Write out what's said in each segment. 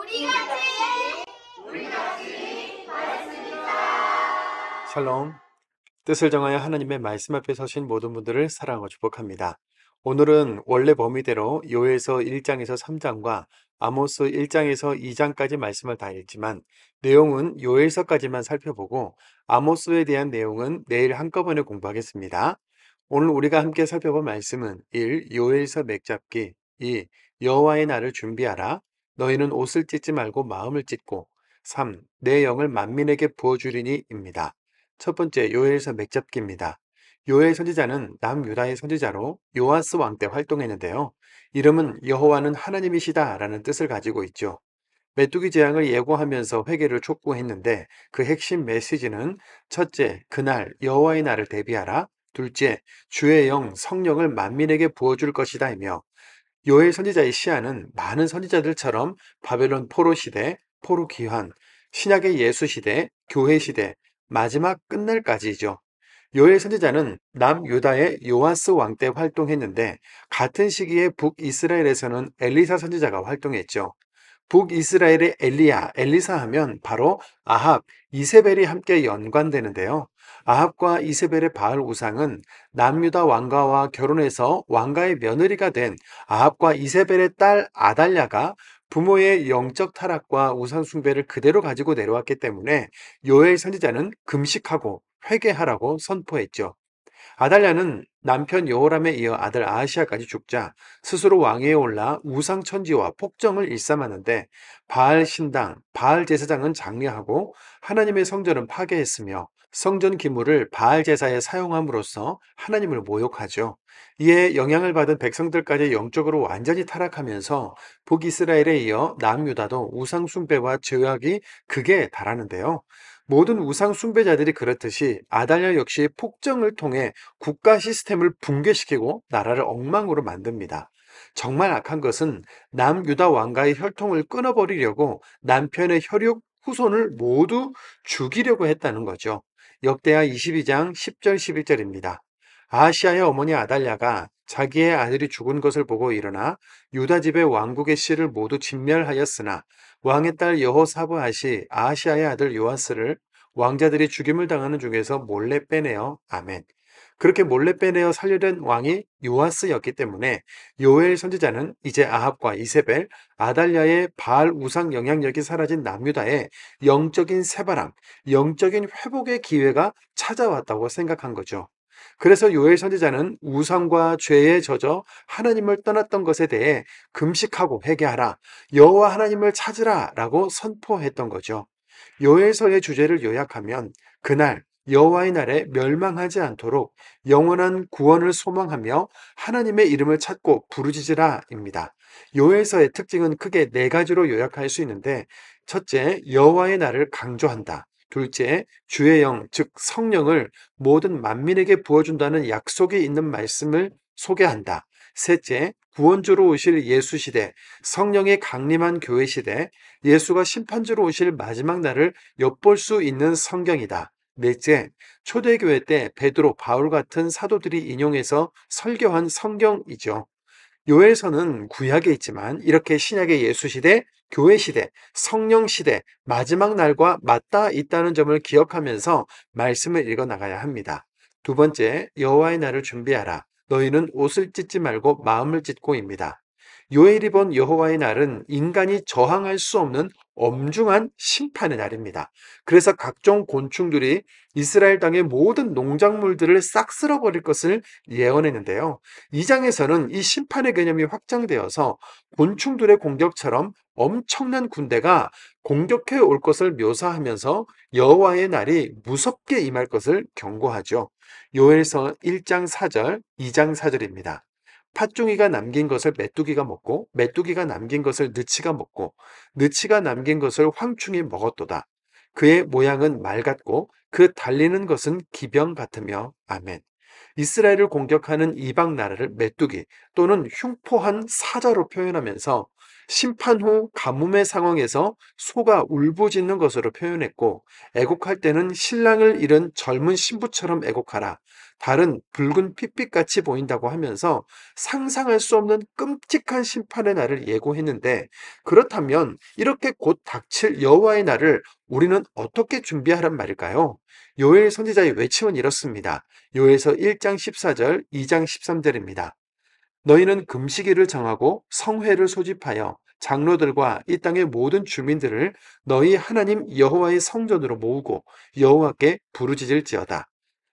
우리 같이 말했습니다. 샬롬. 뜻을 정하여 하나님의 말씀 앞에 서신 모든 분들을 사랑하고 축복합니다. 오늘은 원래 범위대로 요엘서 1장에서 3장과 아모스 1장에서 2장까지 말씀을 다 읽지만 내용은 요엘서까지만 살펴보고 아모스에 대한 내용은 내일 한꺼번에 공부하겠습니다. 오늘 우리가 함께 살펴볼 말씀은 1. 요엘서 맥잡기 2. 여호와의 날을 준비하라. 너희는 옷을 찢지 말고 마음을 찢고 3. 내 영을 만민에게 부어주리니 입니다. 첫 번째, 요엘서 맥잡기입니다. 요엘 선지자는 남유다의 선지자로 요아스 왕 때 활동했는데요. 이름은 여호와는 하나님이시다 라는 뜻을 가지고 있죠. 메뚜기 재앙을 예고하면서 회개를 촉구했는데 그 핵심 메시지는 첫째, 그날 여호와의 날을 대비하라. 둘째, 주의 영, 성령을 만민에게 부어줄 것이다이며 요엘 선지자의 시야는 많은 선지자들처럼 바벨론 포로 시대, 포로 귀환, 신약의 예수 시대, 교회 시대, 마지막 끝날까지죠. 요엘 선지자는 남유다의 요아스 왕 때 활동했는데 같은 시기에 북이스라엘에서는 엘리사 선지자가 활동했죠. 북이스라엘의 엘리야, 엘리사 하면 바로 아합, 이세벨이 함께 연관되는데요. 아합과 이세벨의 바알 우상은 남유다 왕가와 결혼해서 왕가의 며느리가 된 아합과 이세벨의 딸 아달랴가 부모의 영적 타락과 우상 숭배를 그대로 가지고 내려왔기 때문에 요엘 선지자는 금식하고 회개하라고 선포했죠. 아달랴는 남편 여호람에 이어 아들 아하시아까지 죽자 스스로 왕위에 올라 우상 천지와 폭정을 일삼았는데 바알 신당, 바알 제사장은 장려하고 하나님의 성전은 파괴했으며 성전 기물을 바알 제사에 사용함으로써 하나님을 모욕하죠. 이에 영향을 받은 백성들까지 영적으로 완전히 타락하면서 북이스라엘에 이어 남유다도 우상 숭배와 죄악이 극에 달하는데요. 모든 우상 숭배자들이 그렇듯이 아달랴 역시 폭정을 통해 국가 시스템을 붕괴시키고 나라를 엉망으로 만듭니다. 정말 악한 것은 남유다 왕가의 혈통을 끊어버리려고 남편의 혈육 후손을 모두 죽이려고 했다는 거죠. 역대하 22장 10절 11절입니다. 아하시아의 어머니 아달랴가 자기의 아들이 죽은 것을 보고 일어나 유다 집의 왕국의 씨를 모두 진멸하였으나 왕의 딸 여호사브앗이 아하시아의 아들 요아스를 왕자들이 죽임을 당하는 중에서 몰래 빼내어 아멘. 그렇게 몰래 빼내어 살려낸 왕이 요아스였기 때문에 요엘 선지자는 이제 아합과 이세벨, 아달랴의 바알 우상 영향력이 사라진 남유다에 영적인 새바람, 영적인 회복의 기회가 찾아왔다고 생각한 거죠. 그래서 요엘 선지자는 우상과 죄에 젖어 하나님을 떠났던 것에 대해 금식하고 회개하라, 여호와 하나님을 찾으라라고 선포했던 거죠. 요엘서의 주제를 요약하면 그날 여호와의 날에 멸망하지 않도록 영원한 구원을 소망하며 하나님의 이름을 찾고 부르짖으라입니다. 요엘서의 특징은 크게 네 가지로 요약할 수 있는데 첫째, 여호와의 날을 강조한다. 둘째, 주의 영, 즉 성령을 모든 만민에게 부어준다는 약속이 있는 말씀을 소개한다. 셋째, 구원주로 오실 예수 시대, 성령의 강림한 교회 시대, 예수가 심판주로 오실 마지막 날을 엿볼 수 있는 성경이다. 넷째, 초대교회 때 베드로, 바울 같은 사도들이 인용해서 설교한 성경이죠. 요엘서는 구약에 있지만 이렇게 신약의 예수 시대, 교회 시대, 성령 시대, 마지막 날과 맞닿아 있다는 점을 기억하면서 말씀을 읽어 나가야 합니다. 두 번째, 여호와의 날을 준비하라. 너희는 옷을 찢지 말고 마음을 찢고입니다. 요엘이 본 여호와의 날은 인간이 저항할 수 없는 엄중한 심판의 날입니다. 그래서 각종 곤충들이 이스라엘 땅의 모든 농작물들을 싹 쓸어버릴 것을 예언했는데요. 이 장에서는 이 심판의 개념이 확장되어서 곤충들의 공격처럼 엄청난 군대가 공격해 올 것을 묘사하면서 여호와의 날이 무섭게 임할 것을 경고하죠. 요엘서 1장 4절, 2장 4절입니다. 팥종이가 남긴 것을 메뚜기가 먹고 메뚜기가 남긴 것을 느치가 먹고 느치가 남긴 것을 황충이 먹었도다. 그의 모양은 말 같고 그 달리는 것은 기병 같으며 아멘. 이스라엘을 공격하는 이방 나라를 메뚜기 또는 흉포한 사자로 표현하면서 심판 후 가뭄의 상황에서 소가 울부짖는 것으로 표현했고, 애곡할 때는 신랑을 잃은 젊은 신부처럼 애곡하라. 달은 붉은 핏빛같이 보인다고 하면서 상상할 수 없는 끔찍한 심판의 날을 예고했는데, 그렇다면 이렇게 곧 닥칠 여호와의 날을 우리는 어떻게 준비하란 말일까요? 요엘 선지자의 외침은 이렇습니다. 요엘서 1장 14절, 2장 13절입니다. 너희는 금식일을 정하고 성회를 소집하여 장로들과 이 땅의 모든 주민들을 너희 하나님 여호와의 성전으로 모으고 여호와께 부르짖을지어다.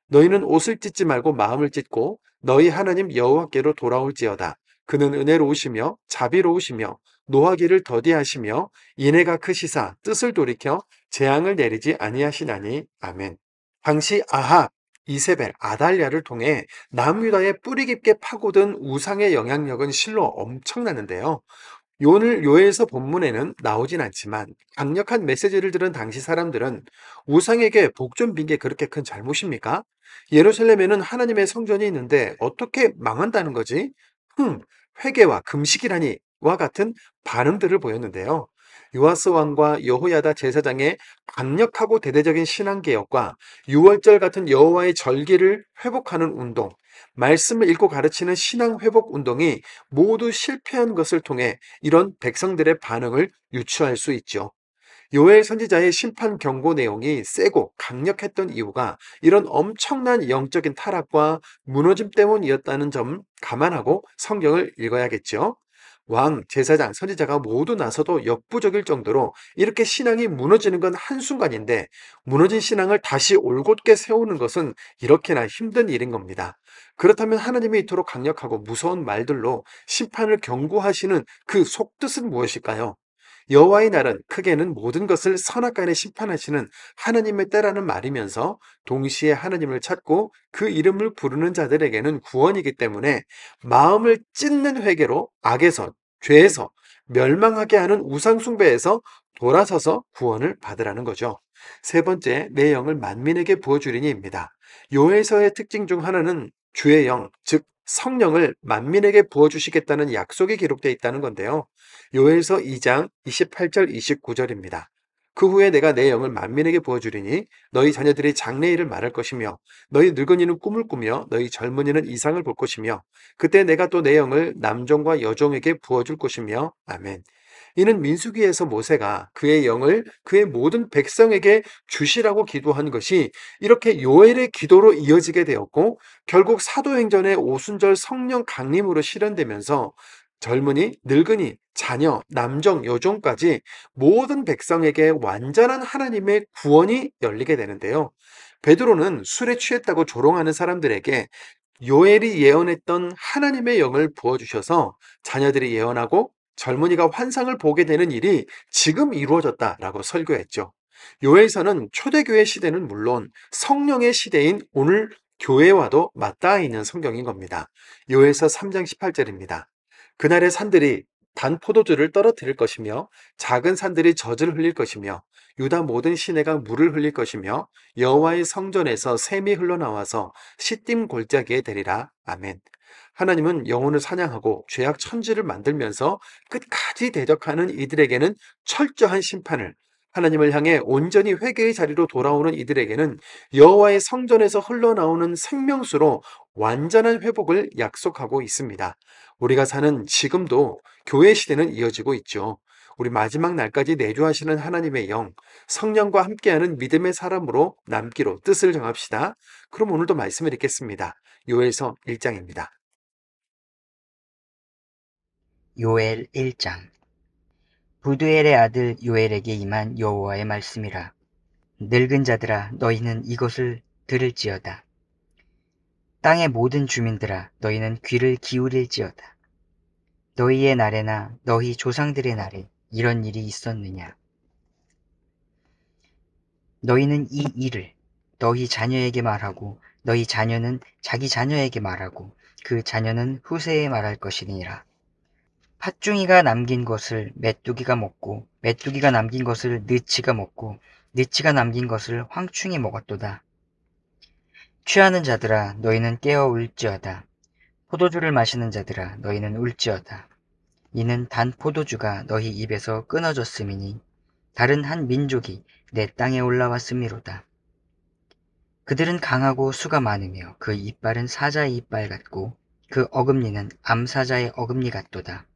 너희는 옷을 찢지 말고 마음을 찢고 너희 하나님 여호와께로 돌아올지어다. 그는 은혜로우시며 자비로우시며 노하기를 더디하시며 인애가 크시사 뜻을 돌이켜 재앙을 내리지 아니하시나니. 아멘. 당시 아합, 이세벨, 아달랴를 통해 남유다에 뿌리 깊게 파고든 우상의 영향력은 실로 엄청나는데요. 오늘 요엘서 본문에는 나오진 않지만 강력한 메시지를 들은 당시 사람들은 우상에게 복 좀 빈 게 그렇게 큰 잘못입니까? 예루살렘에는 하나님의 성전이 있는데 어떻게 망한다는 거지? 회개와 금식이라니 와 같은 반응들을 보였는데요. 요아스 왕과 여호야다 제사장의 강력하고 대대적인 신앙개혁과 유월절 같은 여호와의 절기를 회복하는 운동, 말씀을 읽고 가르치는 신앙 회복 운동이 모두 실패한 것을 통해 이런 백성들의 반응을 유추할 수 있죠. 요엘 선지자의 심판 경고 내용이 세고 강력했던 이유가 이런 엄청난 영적인 타락과 무너짐 때문이었다는 점 감안하고 성경을 읽어야겠죠. 왕, 제사장, 선지자가 모두 나서도 역부족일 정도로 이렇게 신앙이 무너지는 건 한순간인데 무너진 신앙을 다시 올곧게 세우는 것은 이렇게나 힘든 일인 겁니다. 그렇다면 하나님이 이토록 강력하고 무서운 말들로 심판을 경고하시는 그 속뜻은 무엇일까요? 여호와의 날은 크게는 모든 것을 선악간에 심판하시는 하나님의 때라는 말이면서 동시에 하나님을 찾고 그 이름을 부르는 자들에게는 구원이기 때문에 마음을 찢는 회개로 악에서, 죄에서, 멸망하게 하는 우상숭배에서 돌아서서 구원을 받으라는 거죠. 세 번째, 내 영을 만민에게 부어주리니입니다. 요엘서의 특징 중 하나는 주의 영, 즉 성령을 만민에게 부어주시겠다는 약속이 기록되어 있다는 건데요. 요엘서 2장 28절 29절입니다. 그 후에 내가 내 영을 만민에게 부어주리니 너희 자녀들이 장래일을 말할 것이며 너희 늙은이는 꿈을 꾸며 너희 젊은이는 이상을 볼 것이며 그때 내가 또 내 영을 남종과 여종에게 부어줄 것이며. 아멘. 이는 민수기에서 모세가 그의 영을 그의 모든 백성에게 주시라고 기도한 것이 이렇게 요엘의 기도로 이어지게 되었고 결국 사도행전의 오순절 성령 강림으로 실현되면서 젊은이, 늙은이, 자녀, 남종, 여종까지 모든 백성에게 완전한 하나님의 구원이 열리게 되는데요. 베드로는 술에 취했다고 조롱하는 사람들에게 요엘이 예언했던 하나님의 영을 부어주셔서 자녀들이 예언하고 젊은이가 환상을 보게 되는 일이 지금 이루어졌다라고 설교했죠. 요엘서는 초대교회 시대는 물론 성령의 시대인 오늘 교회와도 맞닿아 있는 성경인 겁니다. 요엘서 3장 18절입니다. 그날의 산들이 단 포도주를 떨어뜨릴 것이며 작은 산들이 젖을 흘릴 것이며 유다 모든 시내가 물을 흘릴 것이며 여호와의 성전에서 샘이 흘러나와서 시딤 골짜기에 되리라. 아멘. 하나님은 영혼을 사냥하고 죄악 천지를 만들면서 끝까지 대적하는 이들에게는 철저한 심판을, 하나님을 향해 온전히 회개의 자리로 돌아오는 이들에게는 여호와의 성전에서 흘러나오는 생명수로 완전한 회복을 약속하고 있습니다. 우리가 사는 지금도 교회 시대는 이어지고 있죠. 우리 마지막 날까지 내주하시는 하나님의 영, 성령과 함께하는 믿음의 사람으로 남기로 뜻을 정합시다. 그럼 오늘도 말씀을 읽겠습니다. 요엘서 1장입니다. 요엘 1장. 부두엘의 아들 요엘에게 임한 여호와의 말씀이라. 늙은 자들아 너희는 이것을 들을지어다. 땅의 모든 주민들아 너희는 귀를 기울일지어다. 너희의 날에나 너희 조상들의 날에 이런 일이 있었느냐. 너희는 이 일을 너희 자녀에게 말하고 너희 자녀는 자기 자녀에게 말하고 그 자녀는 후세에 말할 것이니라. 팥중이가 남긴 것을 메뚜기가 먹고 메뚜기가 남긴 것을 느치가 먹고 느치가 남긴 것을 황충이 먹었도다. 취하는 자들아 너희는 깨어 울지어다. 포도주를 마시는 자들아 너희는 울지어다. 이는 단 포도주가 너희 입에서 끊어졌음이니 다른 한 민족이 내 땅에 올라왔음이로다. 그들은 강하고 수가 많으며 그 이빨은 사자의 이빨 같고 그 어금니는 암사자의 어금니 같도다.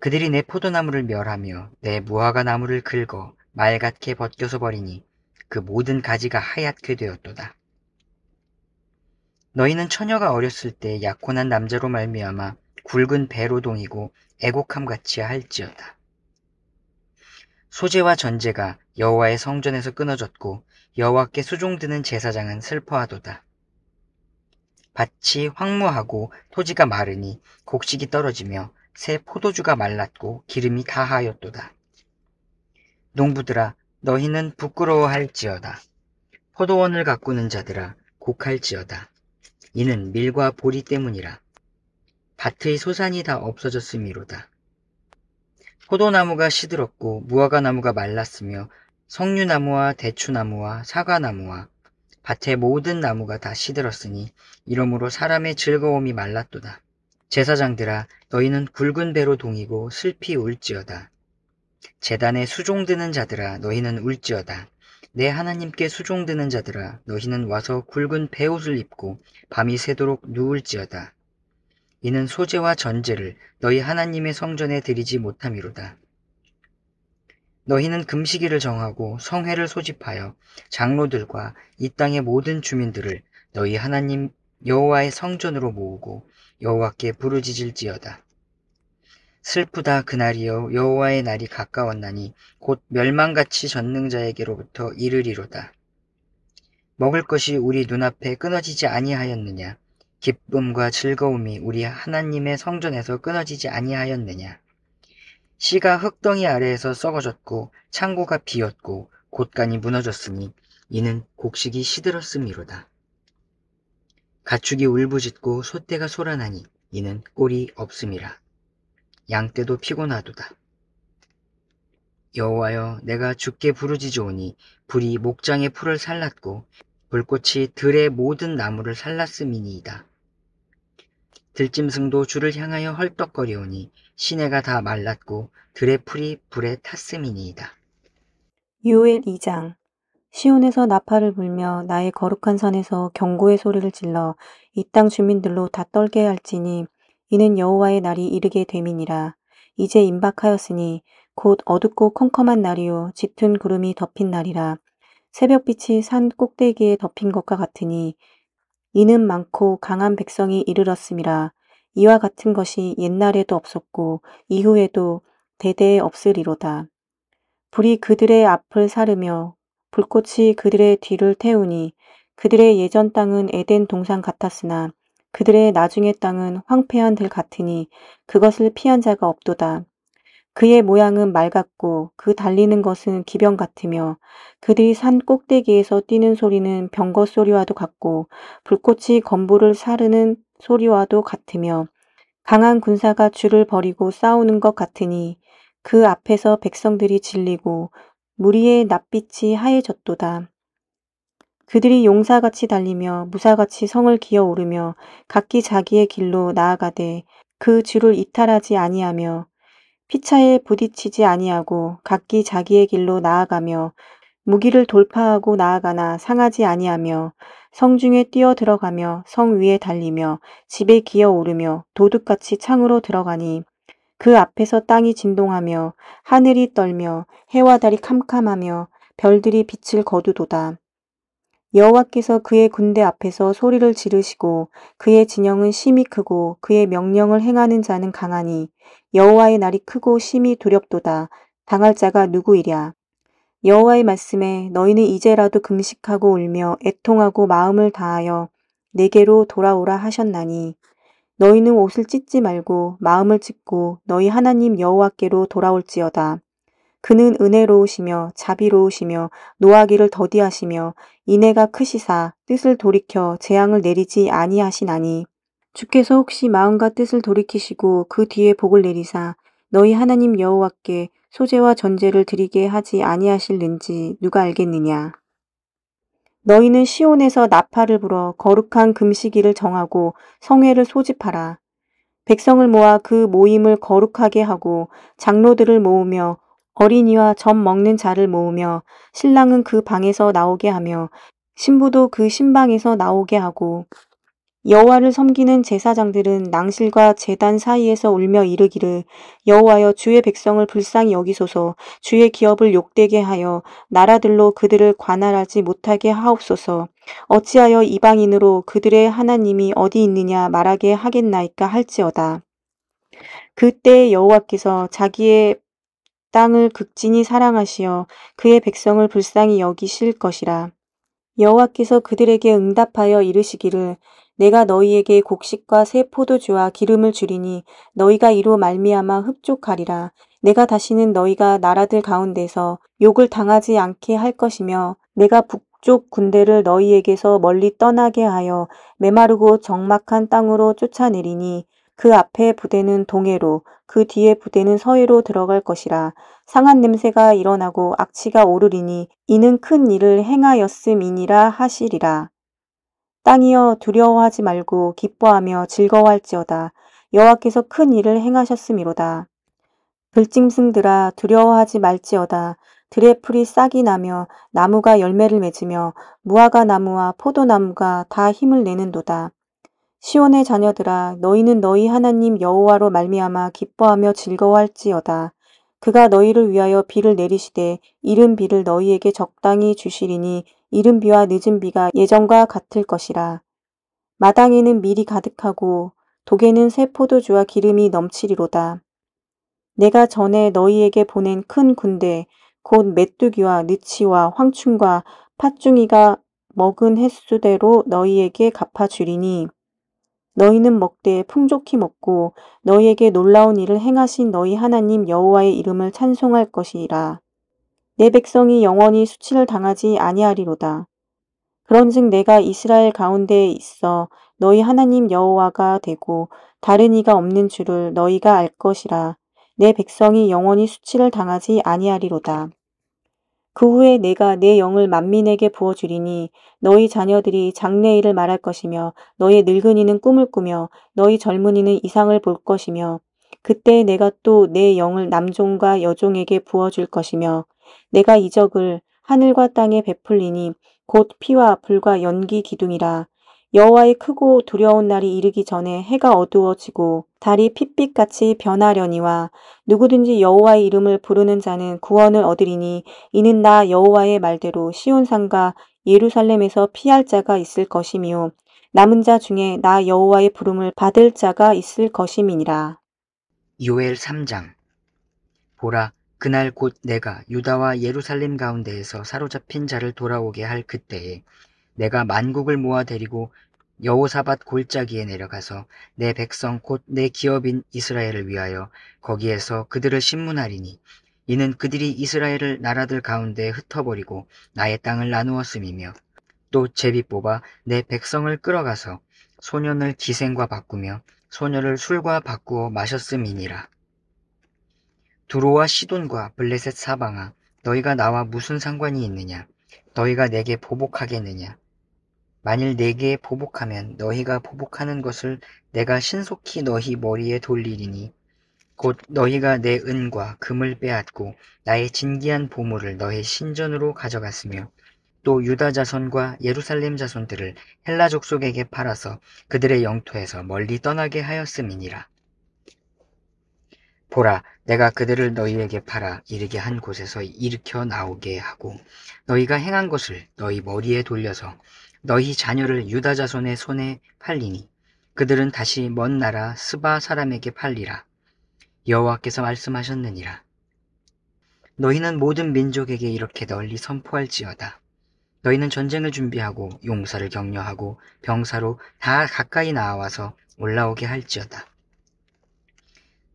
그들이 내 포도나무를 멸하며 내 무화과 나무를 긁어 말같게 벗겨서 버리니 그 모든 가지가 하얗게 되었도다. 너희는 처녀가 어렸을 때 약혼한 남자로 말미암아 굵은 배로 동이고 애곡함같이 할지어다. 소재와 전제가 여호와의 성전에서 끊어졌고 여호와께 수종드는 제사장은 슬퍼하도다. 밭이 황무하고 토지가 마르니 곡식이 떨어지며 새 포도주가 말랐고 기름이 다하였도다. 농부들아, 너희는 부끄러워할지어다. 포도원을 가꾸는 자들아, 곡할지어다. 이는 밀과 보리 때문이라. 밭의 소산이 다 없어졌음이로다. 포도나무가 시들었고 무화과 나무가 말랐으며 석류나무와 대추나무와 사과나무와 밭의 모든 나무가 다 시들었으니 이러므로 사람의 즐거움이 말랐도다. 제사장들아, 너희는 굵은 배로 동이고 슬피 울지어다. 제단에 수종드는 자들아, 너희는 울지어다. 내 하나님께 수종드는 자들아, 너희는 와서 굵은 베옷을 입고 밤이 새도록 누울지어다. 이는 소재와 전제를 너희 하나님의 성전에 드리지 못함이로다. 너희는 금시기를 정하고 성회를 소집하여 장로들과 이 땅의 모든 주민들을 너희 하나님 여호와의 성전으로 모으고 여호와께 부르짖을지어다. 슬프다 그날이여, 여호와의 날이 가까웠나니 곧 멸망같이 전능자에게로부터 이르리로다. 먹을 것이 우리 눈앞에 끊어지지 아니하였느냐? 기쁨과 즐거움이 우리 하나님의 성전에서 끊어지지 아니하였느냐? 씨가 흙덩이 아래에서 썩어졌고 창고가 비었고 곳간이 무너졌으니 이는 곡식이 시들었음이로다. 가축이 울부짖고 소떼가 소란하니 이는 꼴이 없음이라. 양떼도 피곤하도다. 여호와여, 내가 주께 부르짖으오니 불이 목장의 풀을 살랐고 불꽃이 들의 모든 나무를 살랐음이니이다. 들짐승도 주를 향하여 헐떡거리오니 시내가 다 말랐고 들의 풀이 불에 탔음이니이다. 요엘 2장. 시온에서 나팔을 불며 나의 거룩한 산에서 경고의 소리를 질러 이 땅 주민들로 다 떨게 할지니 이는 여호와의 날이 이르게 됨이니라. 이제 임박하였으니 곧 어둡고 컴컴한 날이요 짙은 구름이 덮인 날이라. 새벽빛이 산 꼭대기에 덮인 것과 같으니 이는 많고 강한 백성이 이르렀음이라. 이와 같은 것이 옛날에도 없었고 이후에도 대대에 없으리로다. 불이 그들의 앞을 사르며 불꽃이 그들의 뒤를 태우니 그들의 예전 땅은 에덴 동산 같았으나 그들의 나중의 땅은 황폐한 들 같으니 그것을 피한 자가 없도다. 그의 모양은 말 같고 그 달리는 것은 기병 같으며 그들이 산 꼭대기에서 뛰는 소리는 병거 소리와도 같고 불꽃이 건물을 사르는 소리와도 같으며 강한 군사가 줄을 버리고 싸우는 것 같으니 그 앞에서 백성들이 질리고 무리의 낯빛이 하얘졌도다. 그들이 용사같이 달리며 무사같이 성을 기어오르며 각기 자기의 길로 나아가되 그 줄을 이탈하지 아니하며 피차에 부딪히지 아니하고 각기 자기의 길로 나아가며 무기를 돌파하고 나아가나 상하지 아니하며 성중에 뛰어 들어가며 성 위에 달리며 집에 기어오르며 도둑같이 창으로 들어가니 그 앞에서 땅이 진동하며 하늘이 떨며 해와 달이 캄캄하며 별들이 빛을 거두도다. 여호와께서 그의 군대 앞에서 소리를 지르시고 그의 진영은 심히 크고 그의 명령을 행하는 자는 강하니 여호와의 날이 크고 심히 두렵도다. 당할 자가 누구이랴. 여호와의 말씀에 너희는 이제라도 금식하고 울며 애통하고 마음을 다하여 내게로 돌아오라 하셨나니 너희는 옷을 찢지 말고 마음을 찢고 너희 하나님 여호와께로 돌아올지어다. 그는 은혜로우시며 자비로우시며 노하기를 더디하시며 인애가 크시사 뜻을 돌이켜 재앙을 내리지 아니하시나니 주께서 혹시 마음과 뜻을 돌이키시고 그 뒤에 복을 내리사 너희 하나님 여호와께 소재와 전제를 드리게 하지 아니하실는지 누가 알겠느냐. 너희는 시온에서 나팔을 불어 거룩한 금식일을 정하고 성회를 소집하라. 백성을 모아 그 모임을 거룩하게 하고 장로들을 모으며 어린이와 젖 먹는 자를 모으며 신랑은 그 방에서 나오게 하며 신부도 그 신방에서 나오게 하고 여호와를 섬기는 제사장들은 낭실과 제단 사이에서 울며 이르기를 여호와여 주의 백성을 불쌍히 여기소서 주의 기업을 욕되게 하여 나라들로 그들을 관할하지 못하게 하옵소서 어찌하여 이방인으로 그들의 하나님이 어디 있느냐 말하게 하겠나이까 할지어다. 그때 여호와께서 자기의 땅을 극진히 사랑하시어 그의 백성을 불쌍히 여기실 것이라. 여호와께서 그들에게 응답하여 이르시기를 내가 너희에게 곡식과 새 포도주와 기름을 주리니 너희가 이로 말미암아 흡족하리라. 내가 다시는 너희가 나라들 가운데서 욕을 당하지 않게 할 것이며 내가 북쪽 군대를 너희에게서 멀리 떠나게 하여 메마르고 적막한 땅으로 쫓아내리니 그 앞에 부대는 동해로 그 뒤에 부대는 서해로 들어갈 것이라. 상한 냄새가 일어나고 악취가 오르리니 이는 큰 일을 행하였음이니라 하시리라. 땅이여 두려워하지 말고 기뻐하며 즐거워할지어다. 여호와께서 큰 일을 행하셨음이로다. 들짐승들아 두려워하지 말지어다. 들의 풀이 싹이 나며 나무가 열매를 맺으며 무화과 나무와 포도나무가 다 힘을 내는도다. 시온의 자녀들아 너희는 너희 하나님 여호와로 말미암아 기뻐하며 즐거워할지어다. 그가 너희를 위하여 비를 내리시되 이른 비를 너희에게 적당히 주시리니 이른 비와 늦은 비가 예전과 같을 것이라. 마당에는 밀이 가득하고 독에는 새 포도주와 기름이 넘치리로다. 내가 전에 너희에게 보낸 큰 군대 곧 메뚜기와 느치와 황충과 팥중이가 먹은 횟수대로 너희에게 갚아주리니 너희는 먹되 풍족히 먹고 너희에게 놀라운 일을 행하신 너희 하나님 여호와의 이름을 찬송할 것이라. 내 백성이 영원히 수치를 당하지 아니하리로다. 그런즉 내가 이스라엘 가운데에 있어 너희 하나님 여호와가 되고 다른 이가 없는 줄을 너희가 알 것이라. 내 백성이 영원히 수치를 당하지 아니하리로다. 그 후에 내가 내 영을 만민에게 부어주리니 너희 자녀들이 장래일을 말할 것이며 너희 늙은이는 꿈을 꾸며 너희 젊은이는 이상을 볼 것이며 그때 내가 또 내 영을 남종과 여종에게 부어줄 것이며 내가 이적을 하늘과 땅에 베풀리니 곧 피와 불과 연기 기둥이라. 여호와의 크고 두려운 날이 이르기 전에 해가 어두워지고 달이 핏빛같이 변하려니와 누구든지 여호와의 이름을 부르는 자는 구원을 얻으리니 이는 나 여호와의 말대로 시온산과 예루살렘에서 피할 자가 있을 것이며 남은 자 중에 나 여호와의 부름을 받을 자가 있을 것임이니라. 요엘 3장. 보라, 그날 곧 내가 유다와 예루살렘 가운데에서 사로잡힌 자를 돌아오게 할 그때에 내가 만국을 모아 데리고 여호사밧 골짜기에 내려가서 내 백성 곧 내 기업인 이스라엘을 위하여 거기에서 그들을 심문하리니 이는 그들이 이스라엘을 나라들 가운데 흩어버리고 나의 땅을 나누었음이며 또 제비 뽑아 내 백성을 끌어가서 소년을 기생과 바꾸며 소녀를 술과 바꾸어 마셨음이니라. 두로와 시돈과 블레셋 사방아 너희가 나와 무슨 상관이 있느냐? 너희가 내게 보복하겠느냐? 만일 내게 보복하면 너희가 보복하는 것을 내가 신속히 너희 머리에 돌리리니 곧 너희가 내 은과 금을 빼앗고 나의 진귀한 보물을 너희 신전으로 가져갔으며 또 유다 자손과 예루살렘 자손들을 헬라 족속에게 팔아서 그들의 영토에서 멀리 떠나게 하였음이니라. 보라, 내가 그들을 너희에게 팔아 이르게 한 곳에서 일으켜 나오게 하고 너희가 행한 것을 너희 머리에 돌려서 너희 자녀를 유다 자손의 손에 팔리니 그들은 다시 먼 나라 스바 사람에게 팔리라. 여호와께서 말씀하셨느니라. 너희는 모든 민족에게 이렇게 널리 선포할지어다. 너희는 전쟁을 준비하고 용사를 격려하고 병사로 다 가까이 나와서 올라오게 할지어다.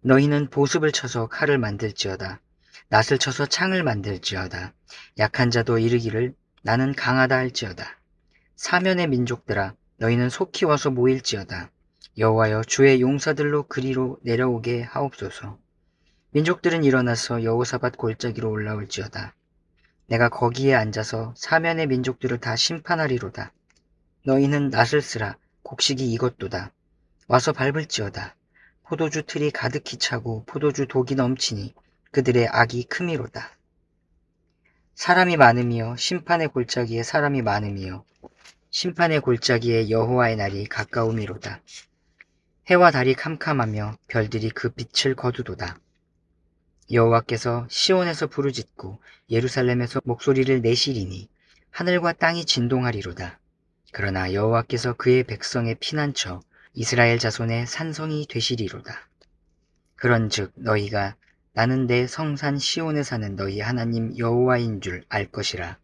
너희는 보습을 쳐서 칼을 만들지어다. 낫을 쳐서 창을 만들지어다. 약한 자도 이르기를 나는 강하다 할지어다. 사면의 민족들아 너희는 속히 와서 모일지어다. 여호와여 주의 용사들로 그리로 내려오게 하옵소서. 민족들은 일어나서 여호사밧 골짜기로 올라올지어다. 내가 거기에 앉아서 사면의 민족들을 다 심판하리로다. 너희는 낫을 쓰라. 곡식이 익었도다. 와서 밟을지어다. 포도주 틀이 가득히 차고 포도주 독이 넘치니 그들의 악이 크미로다. 사람이 많으며 심판의 골짜기에 사람이 많으며 심판의 골짜기에 여호와의 날이 가까우미로다. 해와 달이 캄캄하며 별들이 그 빛을 거두도다. 여호와께서 시온에서 부르짖고 예루살렘에서 목소리를 내시리니 하늘과 땅이 진동하리로다. 그러나 여호와께서 그의 백성의 피난처 이스라엘 자손의 산성이 되시리로다. 그런즉 너희가 나는 내 성산 시온에 사는 너희 하나님 여호와인 줄 알 것이라.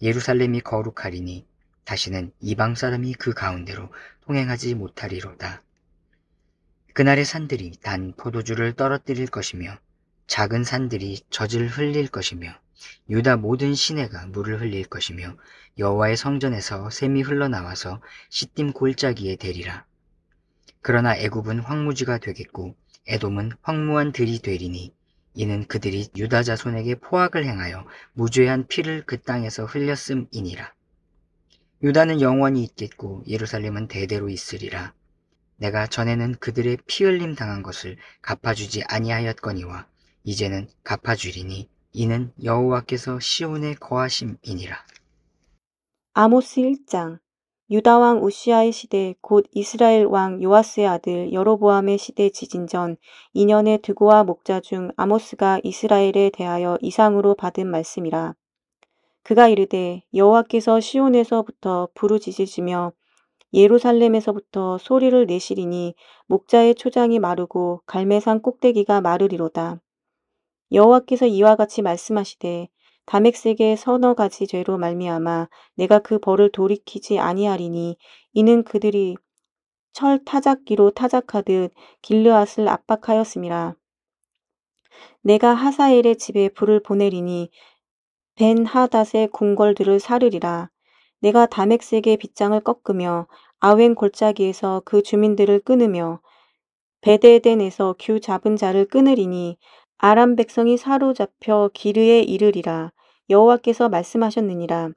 예루살렘이 거룩하리니 다시는 이방 사람이 그 가운데로 통행하지 못하리로다. 그날의 산들이 단 포도주를 떨어뜨릴 것이며 작은 산들이 젖을 흘릴 것이며 유다 모든 시내가 물을 흘릴 것이며 여호와의 성전에서 샘이 흘러나와서 시딤 골짜기에 대리라. 그러나 애굽은 황무지가 되겠고 에돔은 황무한 들이 되리니 이는 그들이 유다 자손에게 포악을 행하여 무죄한 피를 그 땅에서 흘렸음이니라. 유다는 영원히 있겠고 예루살렘은 대대로 있으리라. 내가 전에는 그들의 피 흘림 당한 것을 갚아주지 아니하였거니와 이제는 갚아주리니 이는 여호와께서 시온에 거하심이니라. 아모스 1장. 유다 왕 우시아의 시대 곧 이스라엘 왕 요아스의 아들 여로보암의 시대 지진 전 2년의 드고와 목자 중 아모스가 이스라엘에 대하여 이상으로 받은 말씀이라. 그가 이르되 여호와께서 시온에서부터 부르짖으시며 예루살렘에서부터 소리를 내시리니 목자의 초장이 마르고 갈매산 꼭대기가 마르리로다. 여호와께서 이와 같이 말씀하시되 다맥색의 서너 가지 죄로 말미암아 내가 그 벌을 돌이키지 아니하리니 이는 그들이 철 타작기로 타작하듯 길르앗을 압박하였음이라. 내가 하사엘의 집에 불을 보내리니 벤하닷의 궁궐들을 사르리라. 내가 다맥색의 빗장을 꺾으며 아웬 골짜기에서 그 주민들을 끊으며 베데덴에서 규 잡은 자를 끊으리니 아람 백성이 사로잡혀 기르에 이르리라. 여호와께서 말씀하셨느니라.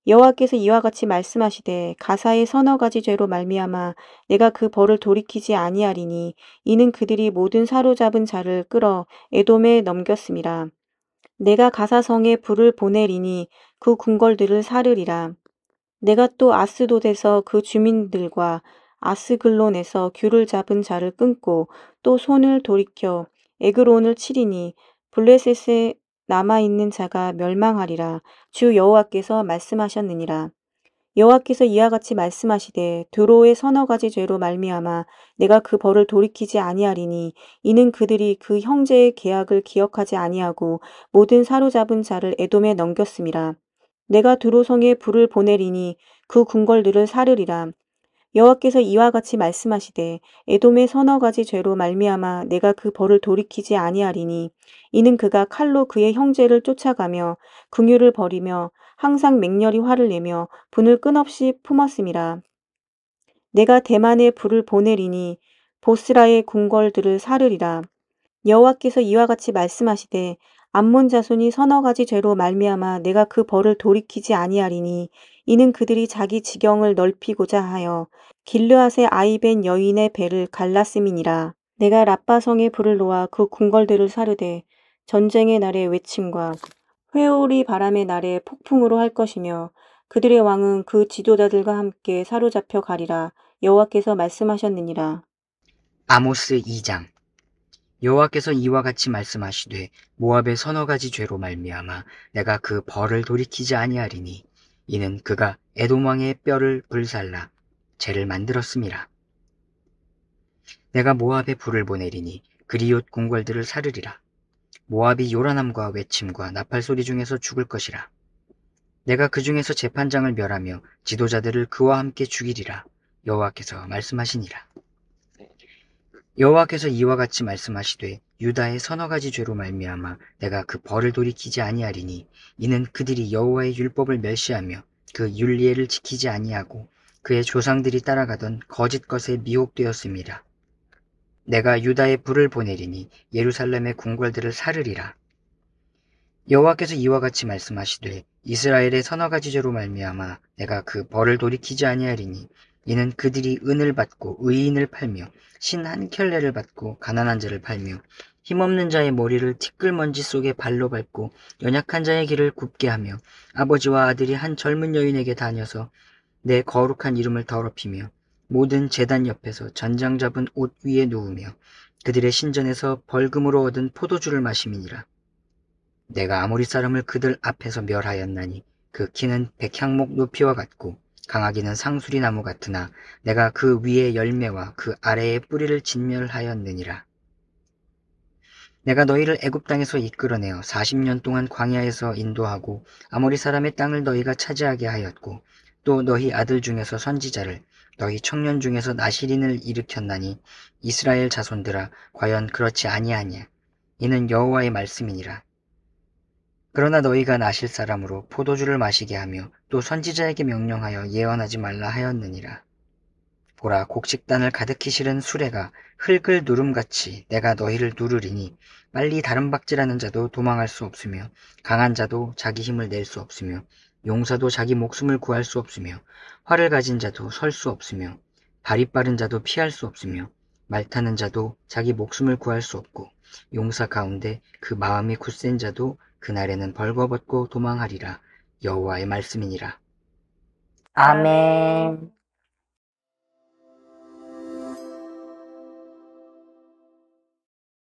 여호와께서 이와 같이 말씀하시되 가사의 서너 가지 죄로 말미암아 내가 그 벌을 돌이키지 아니하리니 이는 그들이 모든 사로잡은 자를 끌어 에돔에 넘겼음이라. 내가 가사성에 불을 보내리니 그 궁궐들을 사르리라. 내가 또 아스돗에서 그 주민들과 아스글론에서 규를 잡은 자를 끊고 또 손을 돌이켜 에그론을 치리니 블레셋에 남아있는 자가 멸망하리라. 주 여호와께서 말씀하셨느니라. 여호와께서 이와 같이 말씀하시되 두로의 서너 가지 죄로 말미암아 내가 그 벌을 돌이키지 아니하리니 이는 그들이 그 형제의 계약을 기억하지 아니하고 모든 사로잡은 자를 에돔에 넘겼음이라. 내가 두로성에 불을 보내리니 그 궁궐들을 사르리라. 여호와께서 이와 같이 말씀하시되 에돔의 서너 가지 죄로 말미암아 내가 그 벌을 돌이키지 아니하리니 이는 그가 칼로 그의 형제를 쫓아가며 긍휼을 버리며 항상 맹렬히 화를 내며 분을 끝없이 품었음이라. 내가 대만에 불을 보내리니 보스라의 궁궐들을 사르리라. 여호와께서 이와 같이 말씀하시되 암몬 자손이 서너 가지 죄로 말미암아 내가 그 벌을 돌이키지 아니하리니 이는 그들이 자기 지경을 넓히고자 하여 길르앗의 아이벤 여인의 배를 갈랐음이니라. 내가 랍바성에 불을 놓아 그 궁궐들을 사르되 전쟁의 날의 외침과 회오리 바람의 날에 폭풍으로 할 것이며 그들의 왕은 그 지도자들과 함께 사로잡혀 가리라. 여호와께서 말씀하셨느니라. 아모스 2장. 여호와께서 이와 같이 말씀하시되 모압의 서너 가지 죄로 말미암아 내가 그 벌을 돌이키지 아니하리니 이는 그가 에돔 왕의 뼈를 불살라 죄를 만들었음이라. 내가 모압에 불을 보내리니 그리옷 궁궐들을 사르리라. 모압이 요란함과 외침과 나팔 소리 중에서 죽을 것이라. 내가 그 중에서 재판장을 멸하며 지도자들을 그와 함께 죽이리라. 여호와께서 말씀하시니라. 여호와께서 이와 같이 말씀하시되 유다의 서너 가지 죄로 말미암아 내가 그 벌을 돌이키지 아니하리니 이는 그들이 여호와의 율법을 멸시하며 그 율례를 지키지 아니하고 그의 조상들이 따라가던 거짓 것에 미혹되었음이라. 내가 유다에 불을 보내리니 예루살렘의 궁궐들을 사르리라. 여호와께서 이와 같이 말씀하시되 이스라엘의 서너 가지 죄로 말미암아 내가 그 벌을 돌이키지 아니하리니 이는 그들이 은을 받고 의인을 팔며 신 한 켤레를 받고 가난한 자를 팔며 힘없는 자의 머리를 티끌먼지 속에 발로 밟고 연약한 자의 길을 굽게 하며 아버지와 아들이 한 젊은 여인에게 다녀서 내 거룩한 이름을 더럽히며 모든 제단 옆에서 전장 잡은 옷 위에 누우며 그들의 신전에서 벌금으로 얻은 포도주를 마심이니라. 내가 아모리 사람을 그들 앞에서 멸하였나니 그 키는 백향목 높이와 같고 강하기는 상수리 나무 같으나 내가 그 위의 열매와 그 아래의 뿌리를 진멸하였느니라. 내가 너희를 애굽 땅에서 이끌어내어 40년 동안 광야에서 인도하고 아모리 사람의 땅을 너희가 차지하게 하였고 또 너희 아들 중에서 선지자를 너희 청년 중에서 나실인을 일으켰나니 이스라엘 자손들아 과연 그렇지 아니하냐. 이는 여호와의 말씀이니라. 그러나 너희가 나실 사람으로 포도주를 마시게 하며 또 선지자에게 명령하여 예언하지 말라 하였느니라. 보라, 곡식단을 가득히 실은 수레가 흙을 누름같이 내가 너희를 누르리니 빨리 다름박질하는 자도 도망할 수 없으며 강한 자도 자기 힘을 낼 수 없으며 용사도 자기 목숨을 구할 수 없으며 활을 가진 자도 설 수 없으며 발이 빠른 자도 피할 수 없으며 말 타는 자도 자기 목숨을 구할 수 없고 용사 가운데 그 마음이 굳센 자도 그날에는 벌거벗고 도망하리라. 여호와의 말씀이니라. 아멘.